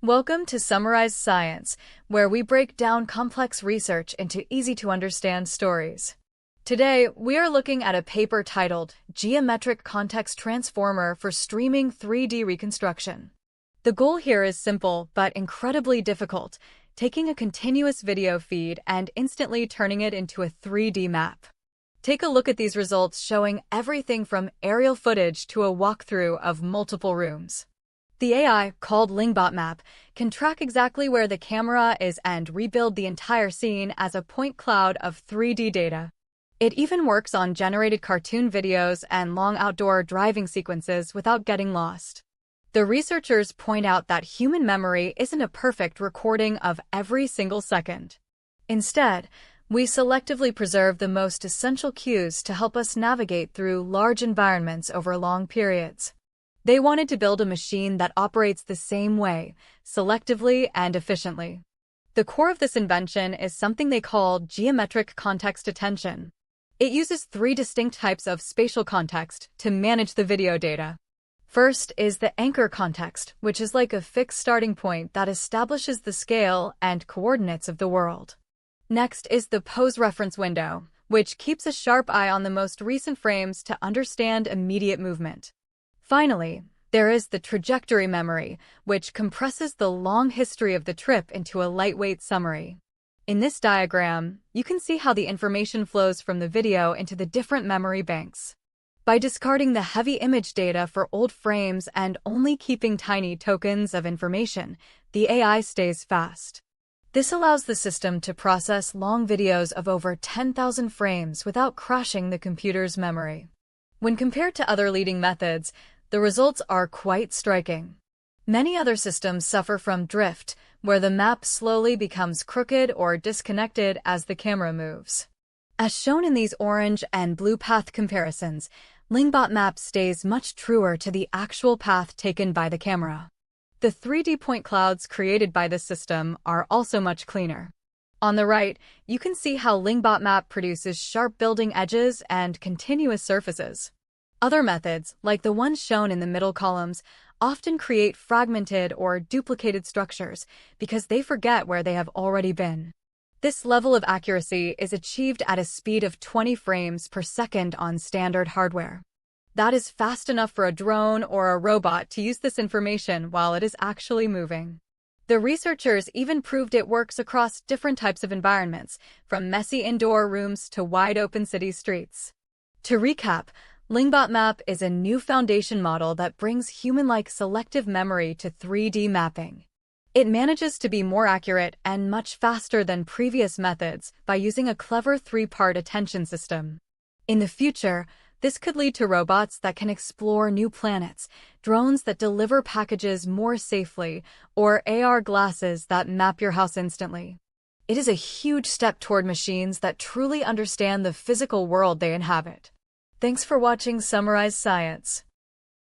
Welcome to Summarize Science, where we break down complex research into easy-to-understand stories. Today, we are looking at a paper titled Geometric Context Transformer for Streaming 3D Reconstruction. The goal here is simple but incredibly difficult, taking a continuous video feed and instantly turning it into a 3D map. Take a look at these results showing everything from aerial footage to a walkthrough of multiple rooms. The AI, called LingBot-Map, can track exactly where the camera is and rebuild the entire scene as a point cloud of 3D data. It even works on generated cartoon videos and long outdoor driving sequences without getting lost. The researchers point out that human memory isn't a perfect recording of every single second. Instead, we selectively preserve the most essential cues to help us navigate through large environments over long periods. They wanted to build a machine that operates the same way, selectively and efficiently. The core of this invention is something they call geometric context attention. It uses three distinct types of spatial context to manage the video data. First is the anchor context, which is like a fixed starting point that establishes the scale and coordinates of the world. Next is the pose reference window, which keeps a sharp eye on the most recent frames to understand immediate movement. Finally, there is the trajectory memory, which compresses the long history of the trip into a lightweight summary. In this diagram, you can see how the information flows from the video into the different memory banks. By discarding the heavy image data for old frames and only keeping tiny tokens of information, the AI stays fast. This allows the system to process long videos of over 10,000 frames without crashing the computer's memory. When compared to other leading methods, the results are quite striking. Many other systems suffer from drift, where the map slowly becomes crooked or disconnected as the camera moves. As shown in these orange and blue path comparisons, LingBot-Map stays much truer to the actual path taken by the camera. The 3D point clouds created by this system are also much cleaner. On the right, you can see how LingBot-Map produces sharp building edges and continuous surfaces. Other methods, like the ones shown in the middle columns, often create fragmented or duplicated structures because they forget where they have already been. This level of accuracy is achieved at a speed of 20 frames per second on standard hardware. That is fast enough for a drone or a robot to use this information while it is actually moving. The researchers even proved it works across different types of environments, from messy indoor rooms to wide-open city streets. To recap, LingBot-Map is a new foundation model that brings human-like selective memory to 3D mapping. It manages to be more accurate and much faster than previous methods by using a clever three-part attention system. In the future, this could lead to robots that can explore new planets, drones that deliver packages more safely, or AR glasses that map your house instantly. It is a huge step toward machines that truly understand the physical world they inhabit. Thanks for watching Summarize Science.